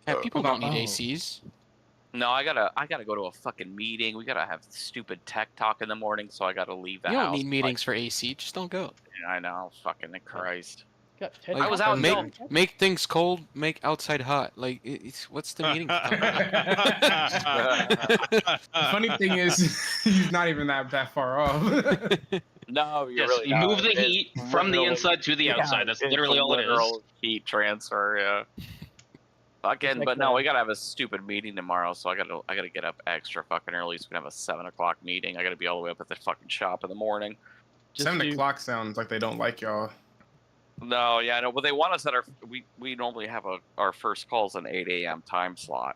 Yeah, people hold don't on. need ACs. No, I gotta go to a fucking meeting. We gotta have stupid tech talk in the morning, so I gotta leave the You house. don't need meetings for AC. Just don't go. I know, fucking Christ. Got Ted Like, I was Talk out on make there. make things cold, make outside hot. Like it's what's the meeting for? The funny thing is, he's not even that far off. No, you're Just really move not. the It's heat from the literally- inside to the outside. That's it's literally all it is. literal heat transfer. Yeah. Fucking, like but no, the- we gotta have a stupid meeting tomorrow, so I gotta get up extra fucking early, so we can have a 7 o'clock meeting. I gotta be all the way up at the fucking shop in the morning. Just 7 do- o'clock sounds like they don't like y'all. No, yeah, no, but they want us at we normally have our first calls an 8 a.m. time slot.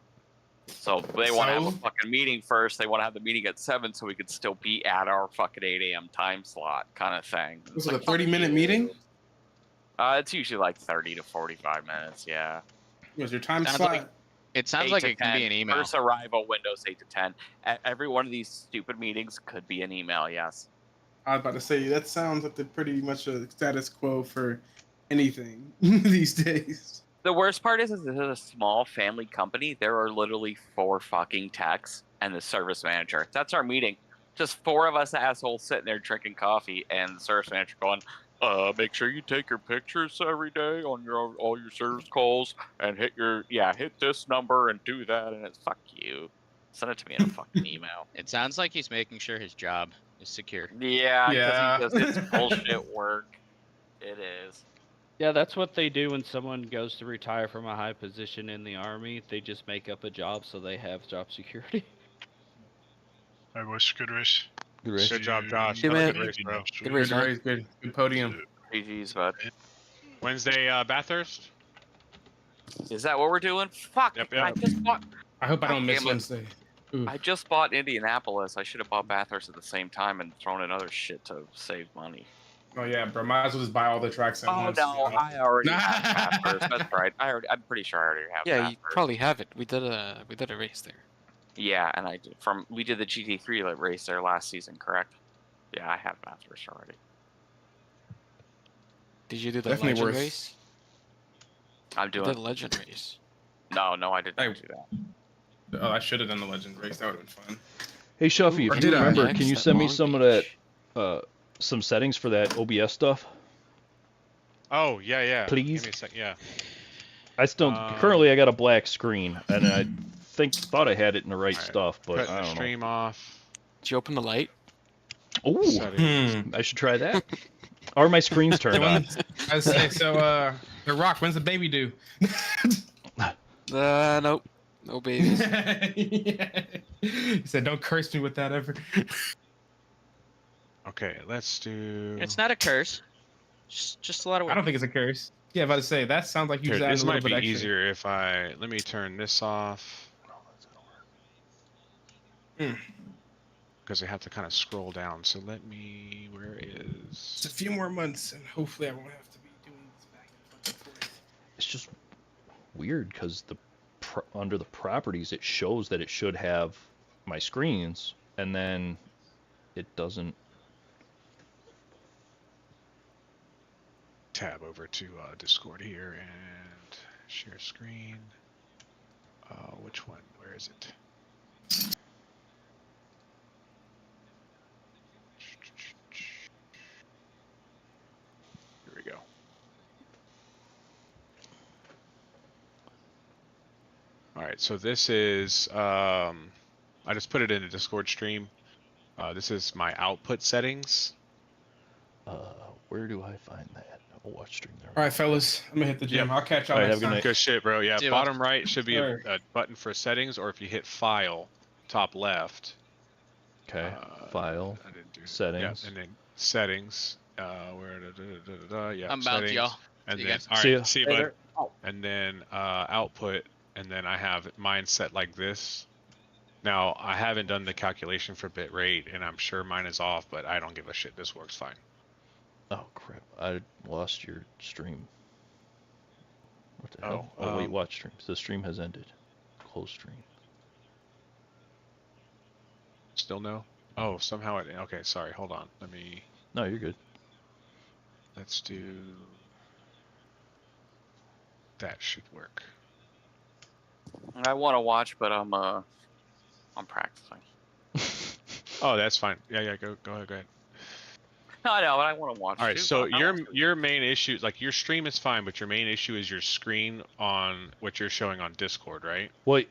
So they want to have a So? fucking meeting first. They want to have the meeting at 7 so we could still be at our fucking 8 a.m. time slot kind of thing. Was It's it a like, fuck 30-minute you. meeting? It's usually like 30 to 45 minutes, yeah. Was your time Sounds slot? like- It sounds 8 like to it can 10. be an email. First arrival windows 8 to 10. Every one of these stupid meetings could be an email, yes. I was about to say that sounds like the pretty much a status quo for anything these days. The worst part is this is a small family company. There are literally 4 fucking techs and the service manager. That's our meeting. Just 4 of us assholes sitting there drinking coffee, and the service manager going, make sure you take your pictures every day on all your service calls and hit this number and do that, and it's fuck you. Send it to me in a fucking email. It sounds like he's making sure his job is secure. Yeah, Yeah. because he does his bullshit work. It is. Yeah, that's what they do when someone goes to retire from a high position in the army. They just make up a job so they have job security. I wish good race. Good race. Good job, Josh. Good That was a man. good race, bro. Good race, Good man. race, good podium. GG's, bud. Wednesday, Bathurst. Is that what we're doing? Fuck! Yep. I just bought. I hope I don't miss Damn it. Wednesday. Ooh. I just bought Indianapolis. I should have bought Bathurst at the same time and thrown in other shit to save money. Oh yeah, bro. Might as well just buy all the tracks at Oh once. no, you know? I already have Bathurst. That's right. I'm pretty sure I already have. Yeah, you Bathurst. probably have it. We did a race there. Yeah, and I did we did the GT3 race there last season, correct? Yeah, I have Bathurst already. Did you do the Definitely legend worth- race? I'm You doing. did the legend race. No, I did not Hey. do that. Oh, I should have done the legend race. That would have been fun. Hey Shuffy, Or if did you I? remember, Next can you at send me Long some of Beach. that, some settings for that OBS stuff? Oh, yeah. Please? Give me a sec. Yeah. I still currently I got a black screen, and I thought I had it in the right Alright, stuff, but Cut I the don't know. stream off. Did you open the light? Oh, Settings. I should try that. Are my screens turned on? I say so. The Rock. When's the baby due? Nope. No babies. Yeah. He said, "Don't curse me with that ever." Okay, let's do. It's not a curse. Just a lot of I work. don't think it's a curse. Yeah, about to say that sounds like you Here, just added this a little might be bit extra. easier if I let me turn this off because I have to kind of scroll down. So let me. Where Just is? a few more months, and hopefully I won't have to be doing this back and forth. It's just weird because under the properties it shows that it should have my screens, and then it doesn't. Tab over to Discord here and share screen. Which one? Where is it? Here we go. All right, so this is I just put it in a Discord stream. This is my output settings. Where do I find that? I'll watch stream there. All right, fellas, I'm gonna hit the gym. I'll catch y'all All right, next have a good time. night. Good shit, bro. Yeah, See you, bottom right should be a Sure. button for settings, or if you hit file, top left. Okay, file. I didn't do settings. Yeah, and then settings. Yeah, I'm out, settings. y'all. And See you then, guys. all See ya. right, see you, bud. Later. And then output, and then I have mine set like this. Now I haven't done the calculation for bit rate, and I'm sure mine is off, but I don't give a shit. This works fine. Oh crap! I lost your stream. What the Oh, hell? Oh wait, watch streams. The stream has ended. Close stream. Still no? Oh, somehow it. Okay, sorry. Hold on. Let me. No, you're good. Let's do. that should work. I want to watch, but I'm practicing. Oh, that's fine. Yeah, go ahead. No, I know, but I want to watch. All right, too, so but I want to. your main issue, like your stream is fine, but your main issue is your screen on what you're showing on Discord, right? Wait,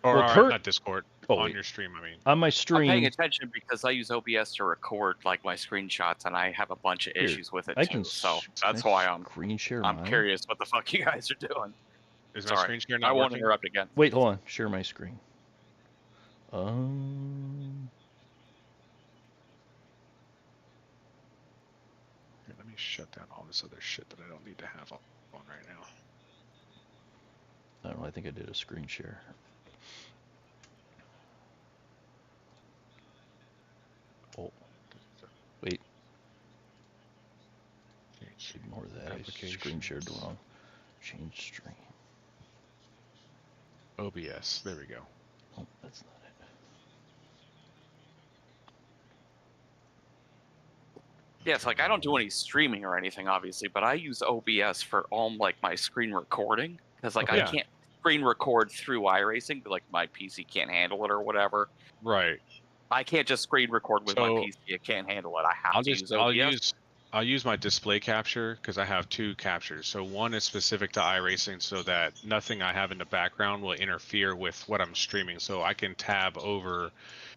Or, Well, not Discord, Oh, on wait. your stream, I mean. on my I'm paying stream, attention because I use OBS to record like my screenshots, and I have a bunch of Here, issues with it I too. can. So can that's I why I'm screen share I'm mine? curious what the fuck you guys are doing. Is my Sorry, screen share I not won't working? interrupt again. Wait, hold on. Share my screen. Here, let me shut down all this other shit that I don't need to have on right now. I don't know. I think I did a screen share. Oh, wait. Ignore that. I screen shared the wrong. Change stream. OBS, there we go. Oh, that's not it. Yeah, it's like I don't do any streaming or anything, obviously, but I use OBS for all like my screen recording because like Okay. I can't screen record through iRacing, like my PC can't handle it or whatever. Right. I can't just screen record with my So, PC. It can't handle it. I have to use OBS. I'll use my display capture because I have two captures. So one is specific to iRacing so that nothing I have in the background will interfere with what I'm streaming. So I can tab over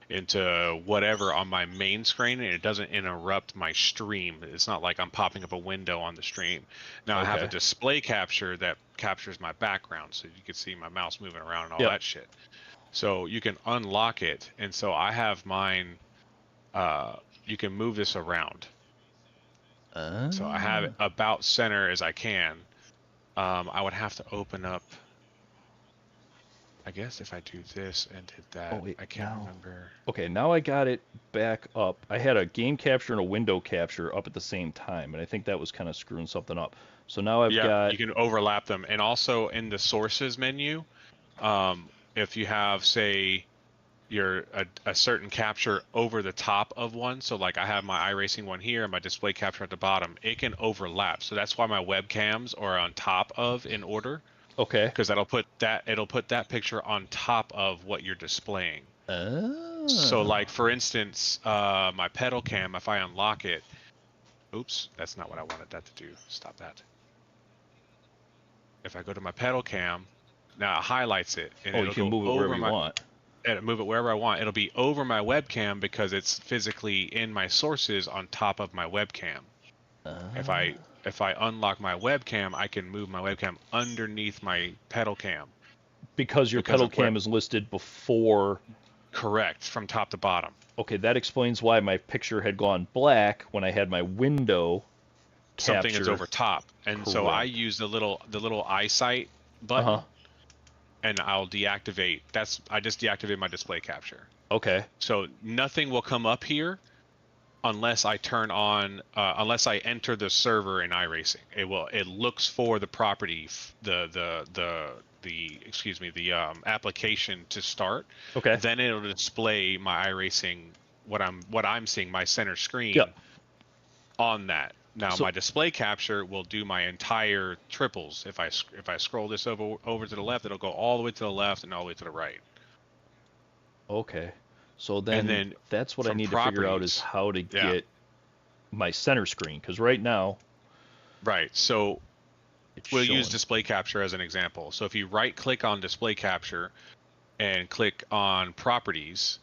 into whatever on my main screen and it doesn't interrupt my stream. It's not like I'm popping up a window on the stream. Now I have a Okay. display capture that captures my background so you can see my mouse moving around and all Yep. that shit. So you can unlock it. And so I have mine, you can move this around. So I have it about center as I can. I would have to open up, I guess if I do this and did that, Oh, wait, I can't now- remember. Okay, now I got it back up. I had a game capture and a window capture up at the same time, and I think that was kind of screwing something up. So now I've got. You can overlap them. And also in the sources menu, if you have, say, a certain capture over the top of one, so like I have my iRacing one here and my display capture at the bottom, it can overlap. So that's why my webcams are on top of in order, Okay. because it'll put that picture on top of what you're displaying. So like for instance, my pedal cam, if I unlock it, oops, that's not what I wanted that to do. Stop that. If I go to my pedal cam, now it highlights it and Oh, it'll you can go move it over wherever you my, want. and move it wherever I want. It'll be over my webcam because it's physically in my sources on top of my webcam. If I unlock my webcam, I can move my webcam underneath my pedal cam. Because your because pedal of where- cam is listed before. Correct, from top to bottom. Okay, that explains why my picture had gone black when I had my window Something is capture. over top, and so I Correct. use the little eyesight button, Uh-huh. and I'll deactivate. I just deactivated my display capture. Okay. So nothing will come up here unless I turn on, unless I enter the server in iRacing. It looks for the property, the application to start. Okay. Then it'll display my iRacing, what I'm seeing, my center screen Yep. on that. Now So- my display capture will do my entire triples. If I scroll this over to the left, it'll go all the way to the left and all the way to the right. Okay. So then, that's what I from need to figure out is properties- how to yeah. get my center screen, because right now Right. So it's we'll showing. use display capture as an example. So if you right click on display capture and click on properties,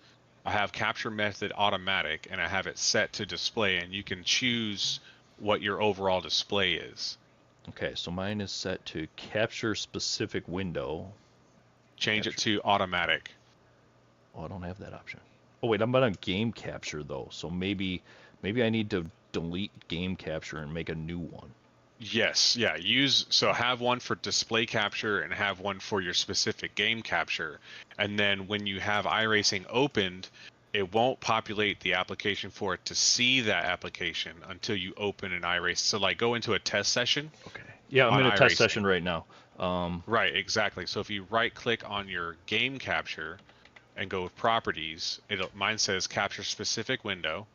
I have capture method automatic and I have it set to display, and you can choose what your overall display is. Okay, so mine is set to capture specific window. Change Capture. it to automatic. Oh, I don't have that option. Oh wait, I'm not on game capture though, so maybe I need to delete game capture and make a new one. Yes, yeah. Have one for display capture and have one for your specific game capture. And then when you have iRacing opened, it won't populate the application for it to see that application until you open an iRacing. So like go into a test session. Okay. Yeah, I'm On in a test iRacing. session right now. Right, exactly. So if you right click on your game capture and go with properties, mine says capture specific window.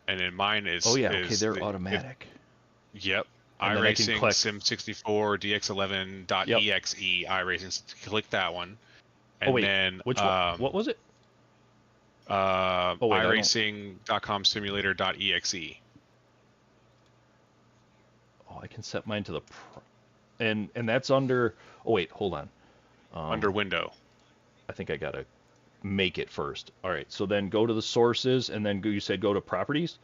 And then mine is Oh yeah, okay, is they're the- automatic. Yep. And then I can iRacing click- Sim64 DX11.exe iRacing. Click that one. And Oh, wait, then Which one? What was it? wait, I don't- iRacing.com simulator.exe. Oh, I can set mine to the and that's under. Oh wait, hold on. Under window. I think I gotta make it first. All right, so then go to the sources, and then you said go to properties.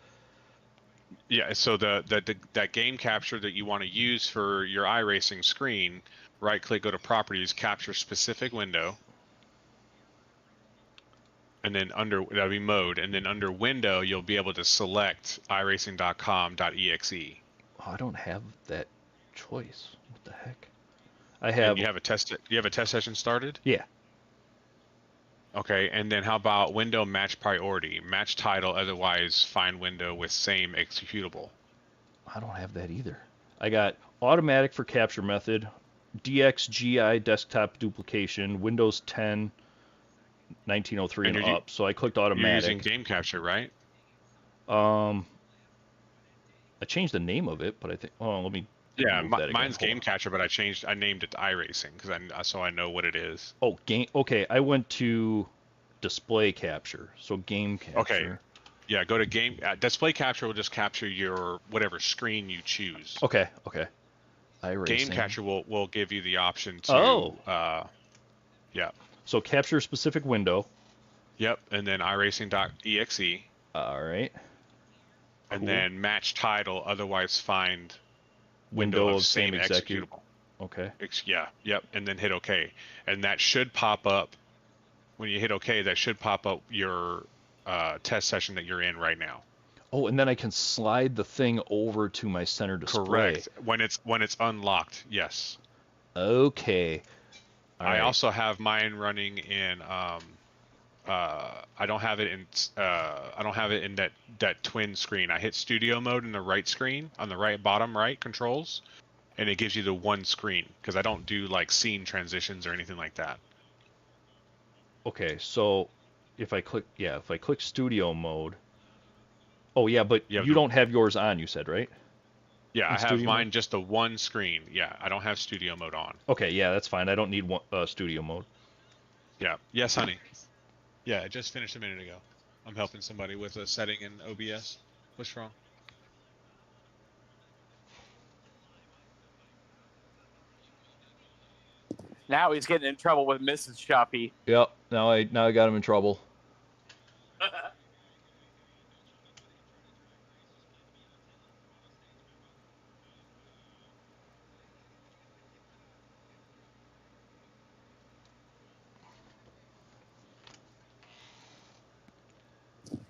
Yeah, so that game capture that you want to use for your iRacing screen, right click, go to properties, capture specific window. And then that'll be mode, and then under window you'll be able to select iRacing.com.exe. Oh, I don't have that choice. What the heck? I And have. you have a test session started? Yeah. Okay, and then how about window match priority, match title, otherwise find window with same executable. I don't have that either. I got automatic for capture method, DXGI desktop duplication, Windows 10, 1903 and, And you're up. So I clicked You're automatic. using game capture, right? I changed the name of it, but I think. Oh, let me. Yeah, remove that again. mine's Hold game on. capture, but I named it iRacing because so I know what it is. Oh, game. Okay, I went to display capture. So game capture. Okay. Yeah, go to game display capture will just capture your whatever screen you choose. Okay. Okay. iRacing. Game capture will give you the option to. Oh. Yeah. So capture a specific window. Yep, and then iRacing.exe, All right. and Cool. then match title, otherwise find Window window of same executable. Okay. Yeah, yep, and then hit OK, and that should pop up. When you hit OK, that should pop up your test session that you're in right now. Oh, and then I can slide the thing over to my center display. Correct. When it's unlocked, yes. Okay. All I right. also have mine running in. I don't have it in that twin screen. I hit studio mode in the right screen on the right bottom right controls, and it gives you the one screen because I don't do like scene transitions or anything like that. Okay, so if I click studio mode. Oh yeah, but Yeah, you don't have yours on, you said, right? Yeah, In I have studio mine mode? just the one screen. Yeah, I don't have studio mode on. Okay, yeah, that's fine. I don't need studio mode. Yeah. Yes, honey. Yeah, I just finished a minute ago. I'm helping somebody with a setting in OBS. What's wrong? Now he's getting in trouble with Mrs. Shoppy. Yep. Now I got him in trouble.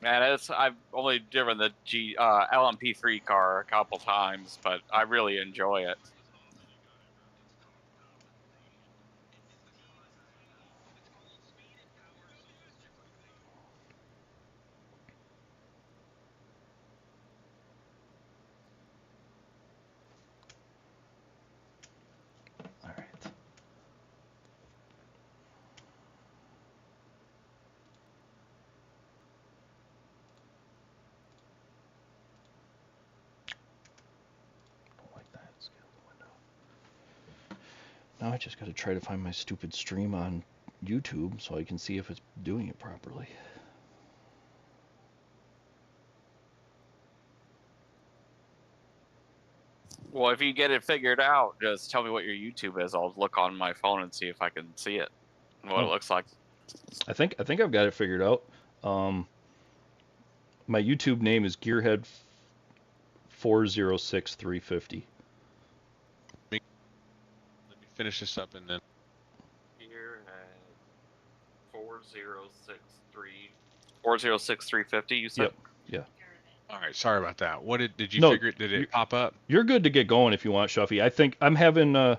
Man, I've only driven the LMP3 car a couple times, but I really enjoy it. All right. Don't like that. Scale the window. Now I just got to try to find my stupid stream on YouTube so I can see if it's doing it properly. Well, if you get it figured out, just tell me what your YouTube is. I'll look on my phone and see if I can see it, and what it looks like. I think I've got it figured out. My YouTube name is Gearhead 406350. Let me finish this up and then. Here at 406350. You said. Yep. Yeah. All right, sorry about that. What did you No, figure? Did it pop up? You're good to get going if you want, Shuffy. I think I'm having. I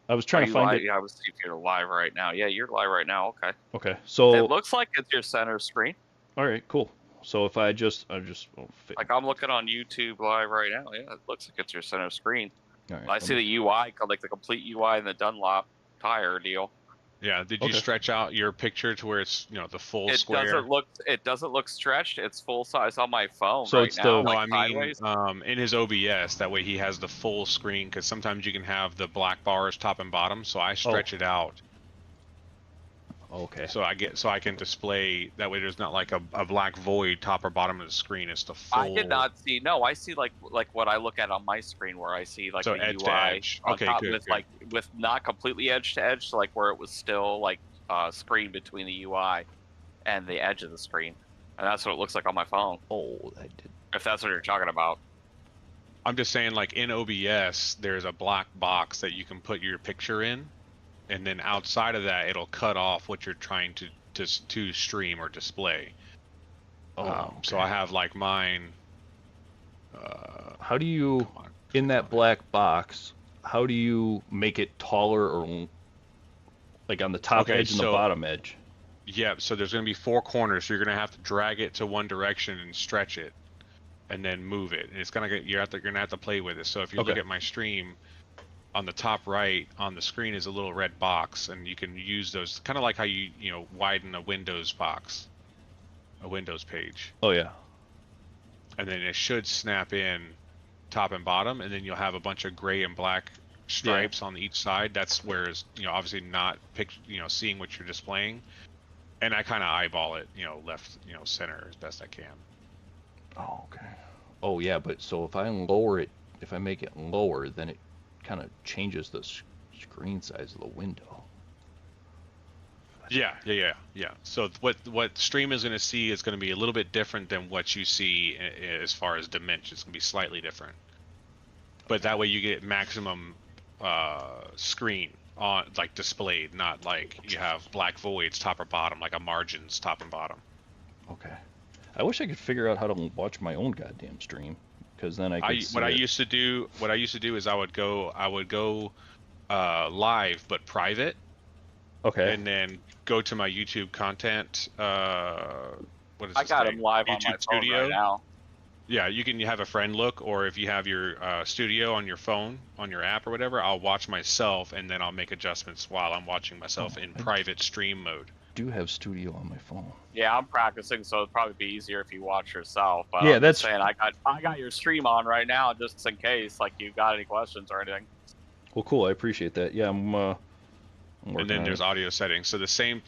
was trying to find it. Yeah, I was see if you're live right now. Yeah, you're live right now. Okay. Okay. So. It looks like it's your center screen. All right. Cool. So if I just. Like I'm looking on YouTube live right now. Yeah, it looks like it's your center screen. All right, I see the UI, like the complete UI and the Dunlop tire deal. Yeah. Did you Okay. stretch out your picture to where it's the full It square? doesn't look stretched. It's full size on my phone So right it's now. the- No, like I mean, sideways. in his OBS, that way he has the full screen, because sometimes you can have the black bars top and bottom, so I stretch it out Okay. so I can display, that way there's not like a black void top or bottom of the screen. It's the full. I did not see. No, I see like what I look at on my screen, where I see like So the edge to UI edge. on Okay, top good, with good. like with not completely edge to edge, so like where it was still like screen between the UI and the edge of the screen, and that's what it looks like on my phone. Oh, I did. If that's what you're talking about. I'm just saying, like in OBS, there's a black box that you can put your picture in, and then outside of that, it'll cut off what you're trying to stream or display. Oh, So okay. I have like mine. How do you, Come on, in that black box, how do you make it taller or like on the top Okay, edge and the so- bottom edge? Yeah, so there's going to be 4 corners, so you're going to have to drag it to one direction and stretch it, and then move it. And it's going to you're going to have to play with it. So if you look Okay. at my stream, on the top right on the screen is a little red box, and you can use those kind of like how you widen a Windows box, a Windows page, Oh yeah. and then it should snap in top and bottom, and then you'll have a bunch of gray and black stripes on each side. That's where it's obviously not seeing what you're displaying. And I kind of eyeball it, left, center as best I can. Oh, okay. Oh yeah, but so if I lower it, if I make it lower, then it kind of changes the screen size of the window. Yeah. So what stream is going to see is going to be a little bit different than what you see as far as dimensions. It's going to be slightly different. But that way you get maximum screen on, like, displayed, not like you have black voids top or bottom, like a margins top and bottom. Okay. I wish I could figure out how to watch my own goddamn stream, because then I could see What I it. used to do is I would go live but private, Okay. and then go to my YouTube content. What is I this got thing? him live on YouTube my phone Studio. right now. Yeah, you can have a friend look, or if you have your studio on your phone, on your app or whatever, I'll watch myself, and then I'll make adjustments while I'm watching myself in I- private stream mode. do have studio on my phone. Yeah, I'm practicing, so it'd probably be easier if you watch yourself. But Yeah, I'm that's- just saying I got your stream on right now, just in case like you got any questions or anything. Well, cool. I appreciate that. Yeah, I'm working And then on there's it. audio settings. So the same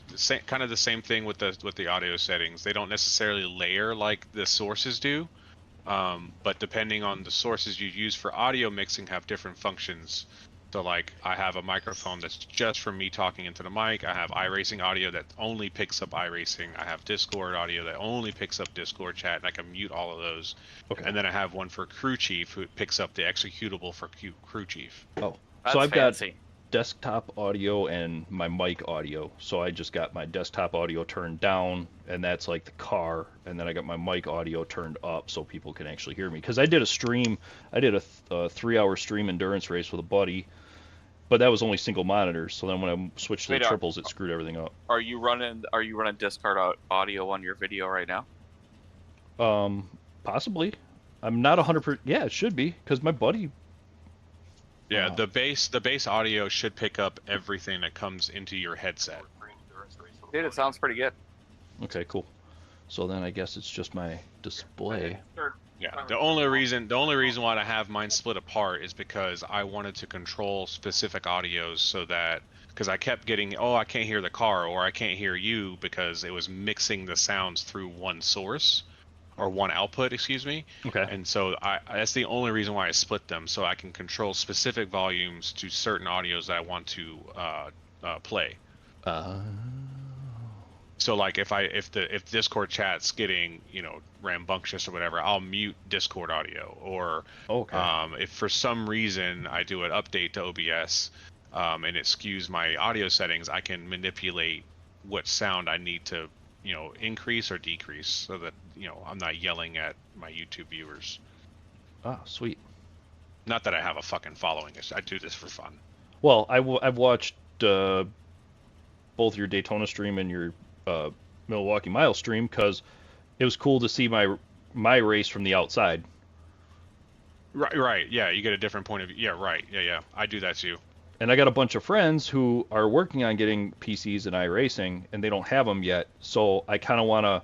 kind of the same thing with the audio settings. They don't necessarily layer like the sources do, but depending on the sources you use for audio mixing, have different functions. So like I have a microphone that's just for me talking into the mic. I have iRacing audio that only picks up iRacing. I have Discord audio that only picks up Discord chat, and I can mute all of those. Okay. And then I have one for Crew Chief who picks up the executable for Crew Chief. Oh, That's so I've fancy. got desktop audio and my mic audio. So I just got my desktop audio turned down, and that's like the car, and then I got my mic audio turned up so people can actually hear me. Because I did a stream, I did a 3-hour stream endurance race with a buddy, but that was only single monitors. So then when I switched to the Wait, triples, it screwed everything up. Are you running Discord audio on your video right now? Possibly. I'm not 100%. Yeah, it should be, because my buddy. Yeah, Wow. the bass audio should pick up everything that comes into your headset. Dude, it sounds pretty good. Okay, cool. So then I guess it's just my display. Yeah, the only reason why I have mine split apart is because I wanted to control specific audios, so that because I kept getting, I can't hear the car, or I can't hear you, because it was mixing the sounds through one source or one output, excuse me. Okay. And so that's the only reason why I split them, so I can control specific volumes to certain audios that I want to play. So like if Discord chat's getting rambunctious or whatever, I'll mute Discord audio. Or Okay. if for some reason I do an update to OBS and it skews my audio settings, I can manipulate what sound I need to increase or decrease, so that I'm not yelling at my YouTube viewers. Ah, sweet. Not that I have a fucking following. I do this for fun. Well, I've watched both your Daytona stream and your Milwaukee Mile stream, because it was cool to see my race from the outside. Right. Yeah, you get a different point of view. Yeah, right. Yeah. I do that too. And I got a bunch of friends who are working on getting PCs and iRacing, and they don't have them yet. So I kind of want to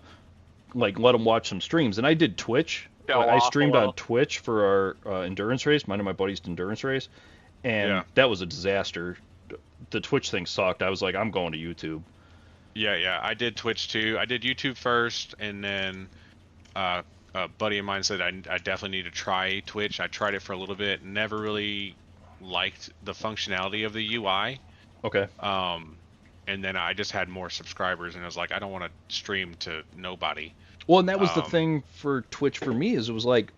like let them watch some streams. And I did Twitch. Go I off a streamed little. on Twitch for our endurance race, mine and my buddy's endurance race, and Yeah. that was a disaster. The Twitch thing sucked. I was like, I'm going to YouTube. Yeah, I did Twitch too. I did YouTube first, and then a buddy of mine said I definitely need to try Twitch. I tried it for a little bit, never really liked the functionality of the UI. Okay. And then I just had more subscribers, and I was like, I don't want to stream to nobody. Well, and that was the Um, thing for Twitch for me is it was like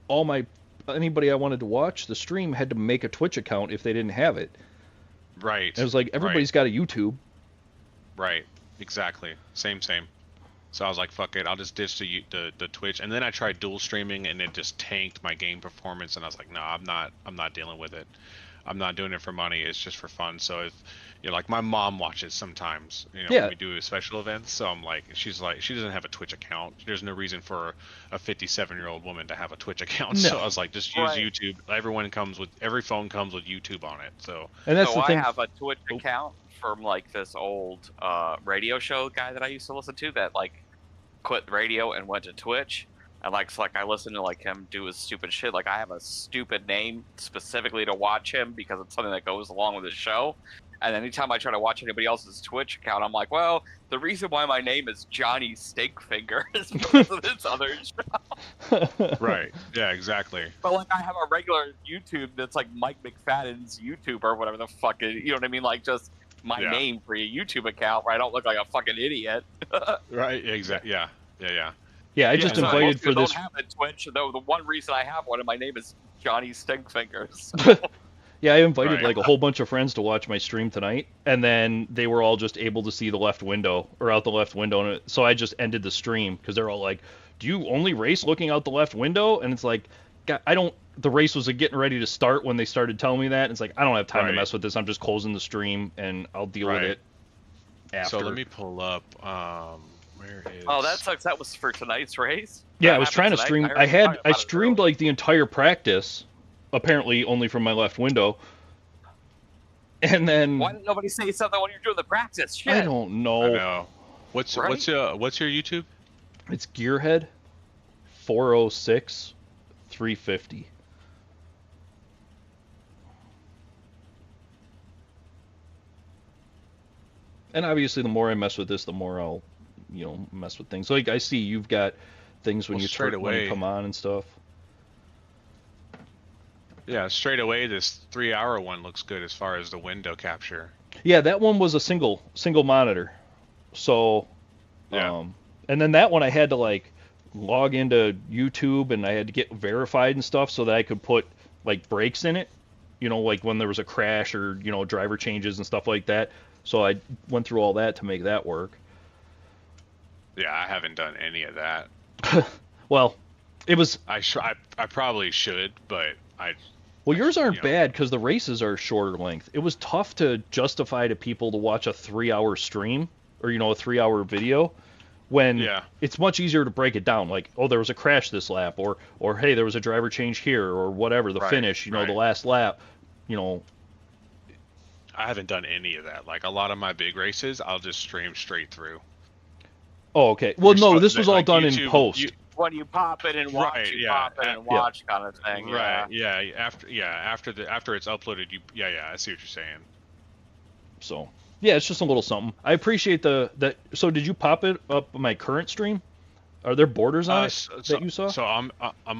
anybody I wanted to watch the stream had to make a Twitch account if they didn't have it. Right. And it was like everybody's got a YouTube. Right. Exactly. Same. So I was like, fuck it, I'll just ditch the Twitch. And then I tried dual streaming, and it just tanked my game performance. And I was like, no, I'm not dealing with it. I'm not doing it for money. It's just for fun. So if like my mom watches sometimes, Yeah. when we do special events. So I'm like, she's like, she doesn't have a Twitch account. There's no reason for a 57-year-old woman to have a Twitch account. So No. I was like, just use Right. YouTube. Every phone comes with YouTube on it. So And that's So the thing. I have a Twitch account from like this old radio show guy that I used to listen to that like quit radio and went to Twitch. And like, so like I listen to like him do his stupid shit. Like I have a stupid name specifically to watch him because it's something that goes along with his show. And anytime I try to watch anybody else's Twitch account, I'm like, well, the reason why my name is Johnny Stinkfinger is because of this other show. right. Yeah, exactly. But like I have a regular YouTube that's like Mike McFadden's YouTube or whatever the fuck it, you know what I mean? Like just my Yeah. name for a YouTube account where I don't look like a fucking idiot. Right. Exactly. Yeah. Yeah, I just So invited most for people this. Don't have a Twitch, though. The one reason I have one, and my name is Johnny Stinkfingers. Yeah, I invited Right. like a whole bunch of friends to watch my stream tonight, and then they were all just able to see the left window or out the left window, and so I just ended the stream because they're all like, "Do you only race looking out the left window?" And it's like, God, I don't. The race was getting ready to start when they started telling me that. And it's like I don't have time to Right. mess with this. I'm just closing the stream and I'll deal with Right. it after. So let me pull up. Where is? Oh, that sucks. That was for tonight's race. Yeah, That I was happened trying to tonight? stream. heard I you talking had I about it streamed earlier. like the entire practice, apparently only from my left window. And then Why didn't nobody say something when you're doing the practice? Shit. I don't I know. know. What's Right? what's your YouTube? It's Gearhead 406 350. And obviously the more I mess with this, the more I'll, mess with things. Like I see you've got things when Well, you straight turn when you away. come on and stuff. Yeah, straight away this 3-hour one looks good as far as the window capture. Yeah, that one was a single monitor. So Yeah. And then that one I had to like log into YouTube and I had to get verified and stuff so that I could put like brakes in it, like when there was a crash or, driver changes and stuff like that. So I went through all that to make that work. Yeah, I haven't done any of that. Well, it was I probably should, but well, yours aren't Yeah. bad because the races are shorter length. It was tough to justify to people to watch a 3-hour stream or a 3-hour video when Yeah. it's much easier to break it down. Like, oh, there was a crash this lap, or hey, there was a driver change here, or whatever. The Right, finish, the right. last lap, I haven't done any of that. Like a lot of my big races, I'll just stream straight through. Oh, okay. Well, You're no, supposed this to- was all like, done in YouTube- post. you- When you pop it and watch, Right, you yeah, pop it and yeah. watch kind of thing. Right. Yeah. After it's uploaded, I see what you're saying. So yeah, it's just a little something. I appreciate that. So did you pop it up on my current stream? Are there borders on it that you saw? So I'm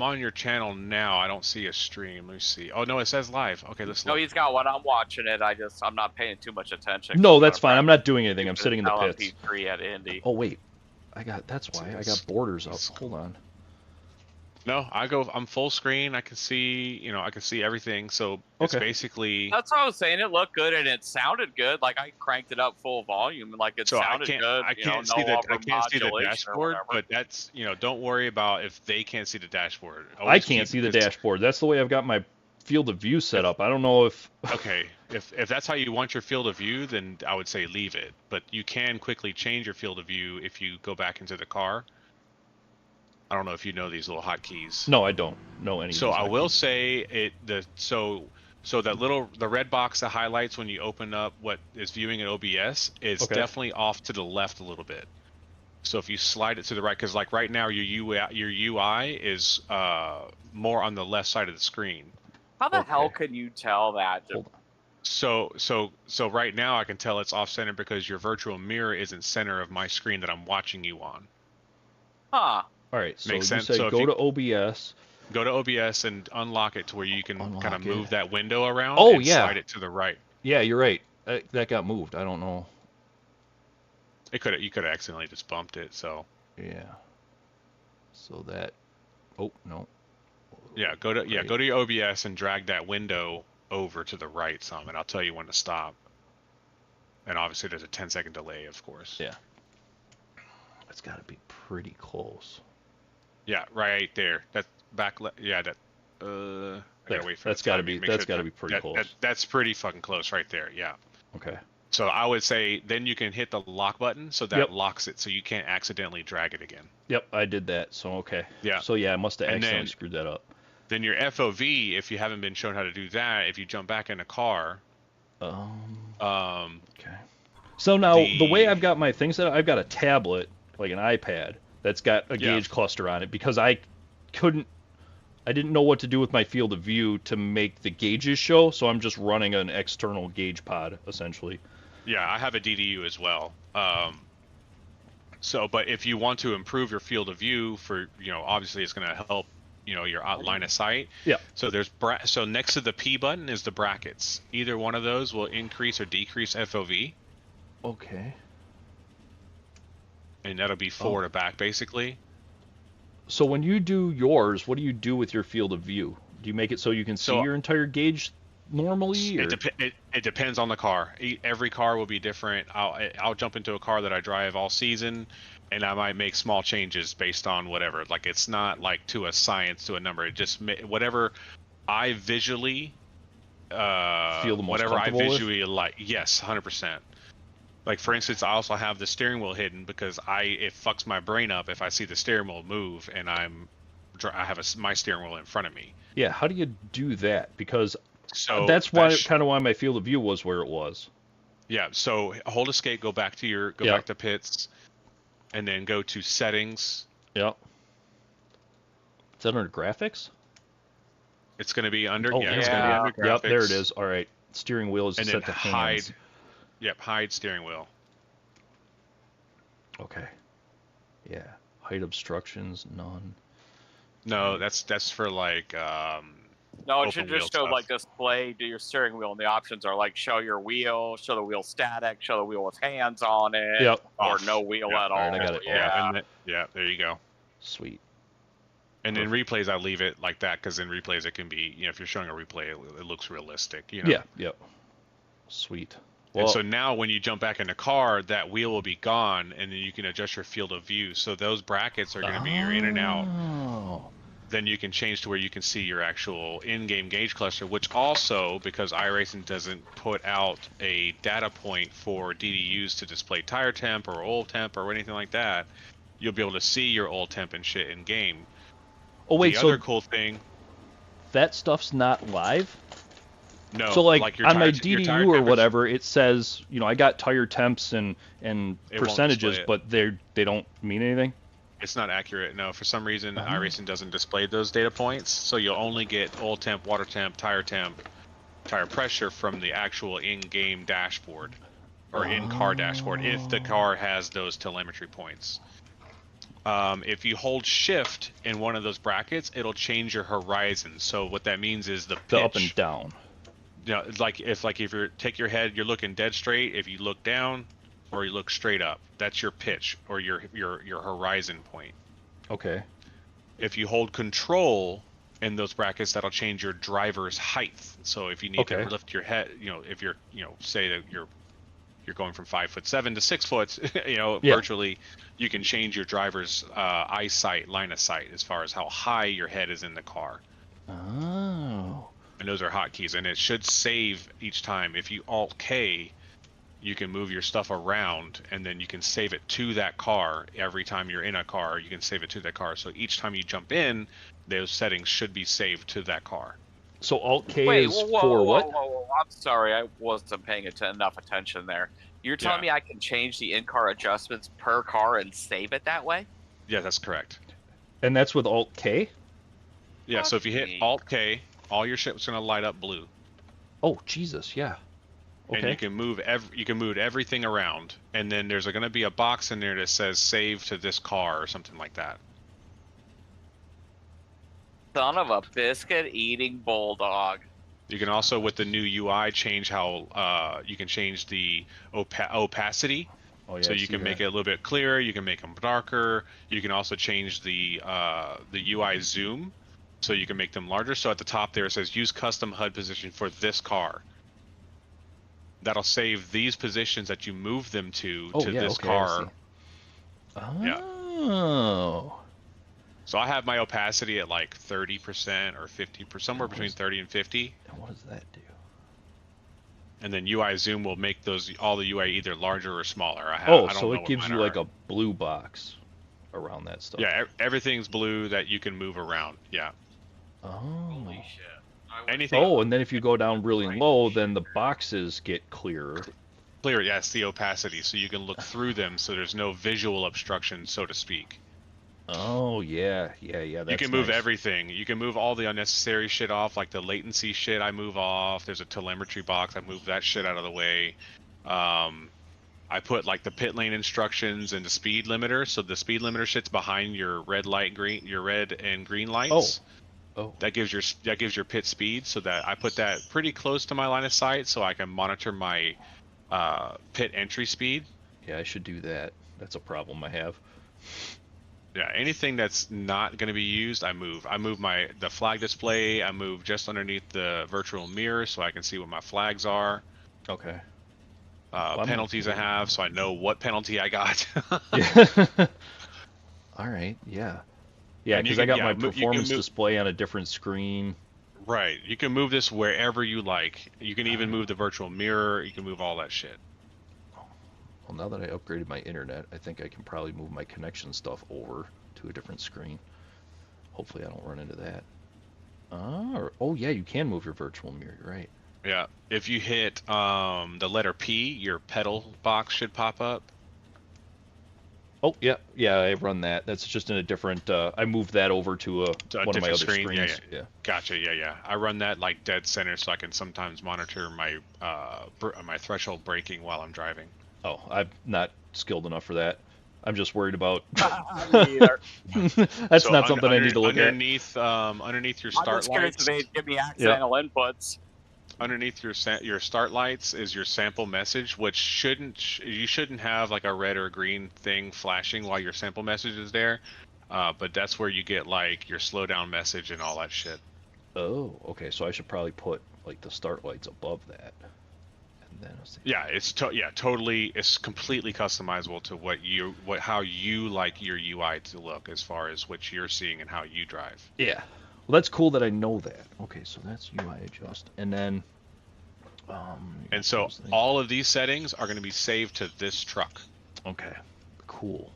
on your channel now. I don't see a stream. Let me see. Oh no, it says live. Okay, let's No, look. he's got one. I'm watching it. I'm not paying too much attention. No, that's fine. I'm not doing anything. I'm sitting in the pits. LMP3 at Indy. Oh wait, that's why I got borders up. Let's- Hold on. No, I'm full screen. I can see, I can see everything. So it's Okay. basically. That's what I was saying. It looked good and it sounded good. Like I cranked it up full volume and like it So sounded good. I can't see no the overmodulation or dashboard, whatever. but that's don't worry about if they can't see the dashboard. I Always can't keep see the this- dashboard. That's the way I've got my field of view set up. I don't know if Okay, if that's how you want your field of view, then I would say leave it. But you can quickly change your field of view if you go back into the car. I don't know if you know these little hotkeys. no, I don't know any. of So these I hotkeys. will say So the red box that highlights when you open up what is viewing in OBS is Okay. definitely off to the left a little bit. So if you slide it to the right, because like right now your UI is more on the left side of the screen. How the hell Okay. can you tell that? Hold on. So right now I can tell it's off center because your virtual mirror isn't center of my screen that I'm watching you on. Huh. All right, so Makes you sense. say So if go you- to OBS. Go to OBS and unlock it to where you can kind Unlock of move it. that window around. Oh, and yeah. slide it to the right. Yeah, you're right. That got moved. I don't know. You could have accidentally just bumped it. So Yeah. So that. Oh no. yeah, go to Right. go to your OBS and drag that window over to the right some, and I'll tell you when to stop. And obviously there's a 10-second delay, of course. Yeah. That's got to be pretty close. Yeah, right there. That back. Yeah, that. I There. gotta wait for That's the got to timing. be. Make That's sure got to be pretty close. That's pretty fucking close right there. Yeah. Okay. So I would say then you can hit the lock button, so that Yep. locks it, so you can't accidentally drag it again. Yep, I did that. So okay. Yeah. So yeah, I must have And accidentally then- screwed that up. Then your FOV, if you haven't been shown how to do that, if you jump back in a car, Okay. So now the way the- I've got my things set up, I've got a tablet, like an iPad, that's got a Yeah. gauge cluster on it because I didn't know what to do with my field of view to make the gauges show, so I'm just running an external gauge pod essentially. yeah, I have a DDU as well. But if you want to improve your field of view for, obviously it's going to help, your line of sight. Yeah. So so next to the P button is the brackets. Either one of those will increase or decrease FOV, Okay. and that'll be forward or back basically. So when you do yours, what do you do with your field of view? Do you make it so you can see So- your entire gauge normally? Or? It depends on the car. Every car will be different. I'll jump into a car that I drive all season, and I might make small changes based on whatever. Like it's not like to a science to a number. It just whatever I visually Feel the most whatever I comfortable with? visually like. Yes, 100%. Like for instance, I also have the steering wheel hidden because it fucks my brain up if I see the steering wheel move and I have my steering wheel in front of me. Yeah. How do you do that? Because So that's why that's- kind of why my field of view was where it was. Yeah, so hold escape, go back to back to pits, and then go to settings. Yep. Is that under graphics? It's going to be under Oh, it's going to yeah. be under Yep, there it graphics, is. All right. Steering wheel is And set then to hide. hands. Yep, hide steering wheel. Okay. Yeah. Height obstructions, none. No, that's for like No, it Open should wheel just show stuff. like display to your steering wheel, and the options are like show your wheel, show the wheel static, show the wheel with hands on it, Yep. or Off. no wheel Yeah, at all. alright, I got it. Yeah. and there you go. Sweet. And in replays, I leave it like that because in replays it can be, if you're showing a replay, it looks realistic. Yeah. Yep. Sweet. And so now when you jump back in the car, that wheel will be gone, and then you can adjust your field of view. So those brackets are going to be your in and out. Oh. Then you can change to where you can see your actual in-game gauge cluster, which also, because iRacing doesn't put out a data point for DDUs to display tire temp or oil temp or anything like that, you'll be able to see your oil temp and shit in game. Oh wait, the so other cool thing, that stuff's not live? no, So like your on my tire- your tire DDU or temperature- whatever, it says, I got tire temps and It won't percentages, display it. but they don't mean anything. It's not accurate. No, for some reason, Oh. iRacing doesn't display those data points, so you'll only get oil temp, water temp, tire pressure from the actual in-game dashboard or in-car dashboard if the car has those telemetry points. If you hold shift in one of those brackets, it'll change your horizon. So what that means is the pitch. The up and down. It's like if you take your head, you're looking dead straight. If you look down or you look straight up, that's your pitch or your horizon point. Okay. If you hold control in those brackets, that'll change your driver's height. So if you need Okay. to lift your head, if you're, say that you're going from 5'7" to 6 foot, Yeah. virtually, you can change your driver's eyesight, line of sight, as far as how high your head is in the car. Oh. And those are hotkeys, and it should save each time. If you Alt K, you can move your stuff around, and then you can save it to that car. Every time you're in a car, you can save it to that car. So each time you jump in, those settings should be saved to that car. So Alt K Wait, is whoa, for whoa, what? whoa. I'm sorry, I wasn't paying enough attention there. You're telling me I can change the in-car adjustments per car and save it that way? Yeah, that's correct. And that's with Alt K? Yeah, so if you hit me. Alt K, all your shit's gonna light up blue, Oh, Jesus, yeah. and Okay. you can move everything around, and then there's gonna be a box in there that says save to this car or something like that. Son of a biscuit-eating bulldog. You can also, with the new UI, change how you can change the opacity. Oh, yeah, So I you see can make that. it a little bit clearer. You can make them darker. You can also change the UI zoom, so you can make them larger. So at the top there it says use custom HUD position for this car. That'll save these positions that you move them to Oh, yeah, this okay, car. I see. Oh. So I have my opacity at like 30% or 50%, somewhere What between is- 30 and 50. And what does that do? And then UI zoom will make all the UI either larger or smaller. I Oh, don't so know it what gives mine you are. like a blue box around that stuff. Yeah, everything's blue that you can move around. Yeah. Oh. shit. Anything Oh, and then if you go down really low, then the boxes get clearer. clear, yes, the opacity, so you can look through them, so there's no visual obstruction, so to speak. Oh, yeah, yeah, that's You can move nice. everything. You can move all the unnecessary shit off, like the latency shit I move off. There's a telemetry box, I move that shit out of the way. I put like the pit lane instructions and the speed limiter, so the speed limiter shit's behind your red and green lights. Oh. That gives your pit speed, so that I put that pretty close to my line of sight, so I can monitor my pit entry speed. Yeah, I should do that. That's a problem I have. Yeah, anything that's not going to be used, I move. I move the flag display. I move just underneath the virtual mirror, so I can see what my flags are. Okay. I'm- Penalties I have, so I know what penalty I got. Yeah. All right, yeah. Yeah, And you because I can- got yeah, my you can performance move- display on a different screen. Right. You can move this wherever you like. You can even move the virtual mirror. You can move all that shit. Well, now that I upgraded my internet, I think I can probably move my connection stuff over to a different screen. Hopefully I don't run into that. Oh yeah, you can move your virtual mirror, you're right. Yeah. If you hit the letter P, your pedal box should pop up. Oh, yeah, I run that. That's just in a different, I moved that over to To a one of my different other screen, yeah, screens. Yeah. Gotcha. Yeah. I run that like dead center, so I can sometimes monitor my my threshold braking while I'm driving. Oh, I'm not skilled enough for that. I'm just worried about. Me either. That's So not something I need to look at. underneath your I'm start just curious lights. if they give me accidental inputs. Underneath your start lights is your sample message, which you shouldn't have like a red or green thing flashing while your sample message is there, but that's where you get like your slowdown message and all that shit. Oh, okay. So I should probably put like the start lights above that, and then I'll see. Yeah, totally. It's completely customizable to how you like your UI to look as far as what you're seeing and how you drive. Yeah. Well, that's cool that I know that. Okay, so that's UI adjust, and then. And so those things. all of these settings are going to be saved to this truck. Okay, cool.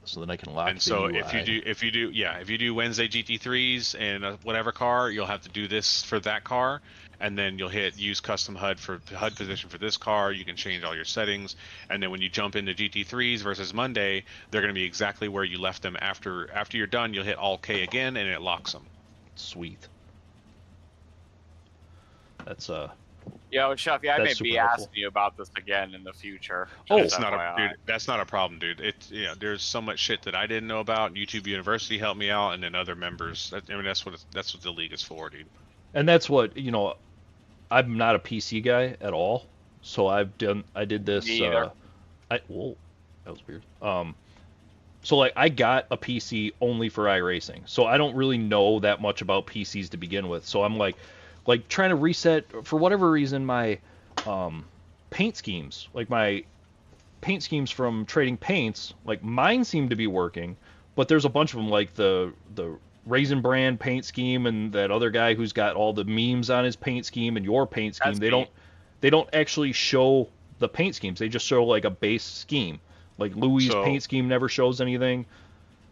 So then I can lock And the so UI. if you do Wednesday GT3s and whatever car, you'll have to do this for that car, and then you'll hit use custom HUD for the HUD position for this car. You can change all your settings, and then when you jump into GT3s versus Monday, they're going to be exactly where you left them. After you're done, you'll hit Alt K again, and it locks them. Sweet. That's Yo, Shuffy, I may That's be super helpful. asking you about this again in the future. Oh, Just That's FYI. that's not a problem, dude. There's so much shit that I didn't know about. YouTube University helped me out, and then other members. That's what the league is for, dude. and that's what I'm not a PC guy at all, so I did this. Me either. Whoa, that was weird. So like I got a PC only for iRacing, so I don't really know that much about PCs to begin with. So I'm like trying to reset for whatever reason my paint schemes, like my paint schemes from trading paints, like mine seem to be working, but there's a bunch of them like the Raisin Brand paint scheme and that other guy who's got all the memes on his paint scheme and your paint scheme. That's They don't actually show the paint schemes. They just show like a base scheme. Like Louis' So- paint scheme never shows anything.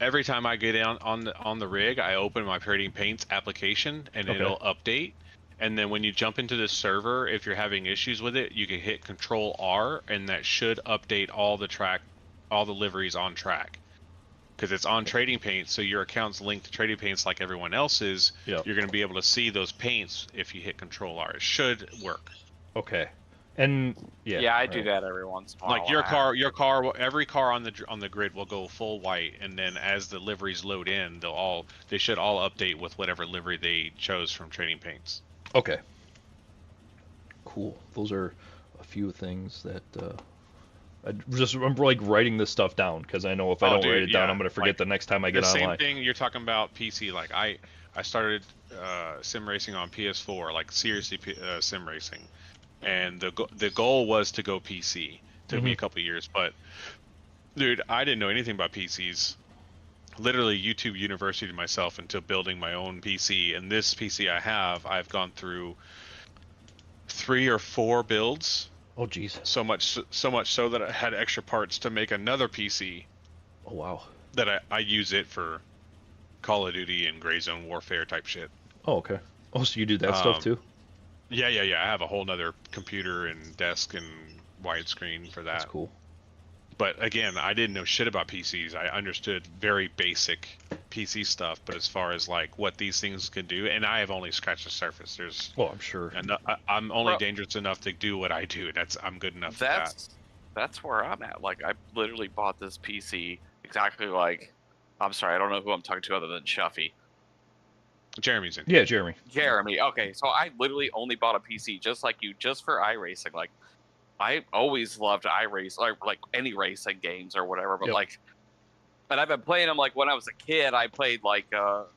Every time I get on the rig, I open my trading paints application, and Okay. it'll update. And then when you jump into the server, if you're having issues with it, you can hit Control R, and that should update all the liveries on track. Because it's on Trading Paints, so your account's linked to Trading Paints like everyone else's. Yep. You're going to be able to see those paints if you hit Control R. It should work. Okay. And yeah. Yeah, I do right. that every once in a while. Like your car, every car on the grid will go full white, and then as the liveries load in, they should all update with whatever livery they chose from Trading Paints. Okay. Cool. Those are a few things that I'm like writing this stuff down because I know if I don't write it down, I'm gonna forget like, the next time I get the online. same thing you're talking about PC. Like I started sim racing on PS4, like seriously sim racing, and the goal was to go PC. Took me a couple years, but dude, I didn't know anything about PCs. Literally YouTube University to myself into building my own PC, and this PC I have, I've gone through 3 or 4 builds. Oh jeez. So much so that I had extra parts to make another PC Oh wow. that I use it for Call of Duty and Gray Zone Warfare type shit. Oh okay. Oh, so you do that stuff too? Yeah. I have a whole nother computer and desk and widescreen for that. That's cool. But again, I didn't know shit about PCs. I understood very basic PC stuff, but as far as like what these things can do, and I have only scratched the surface. There's, Well, I'm sure. and I'm only dangerous enough to do what I do. I'm good enough for that. That's where I'm at. Like, I literally bought this PC exactly like. I'm sorry, I don't know who I'm talking to other than Shuffy. Jeremy's in. Yeah, Jeremy. Jeremy. Okay, so I literally only bought a PC just like you, just for iRacing. Like, I always loved iRace, like any racing games or whatever. But Yep. and I've been playing them like when I was a kid. I played like the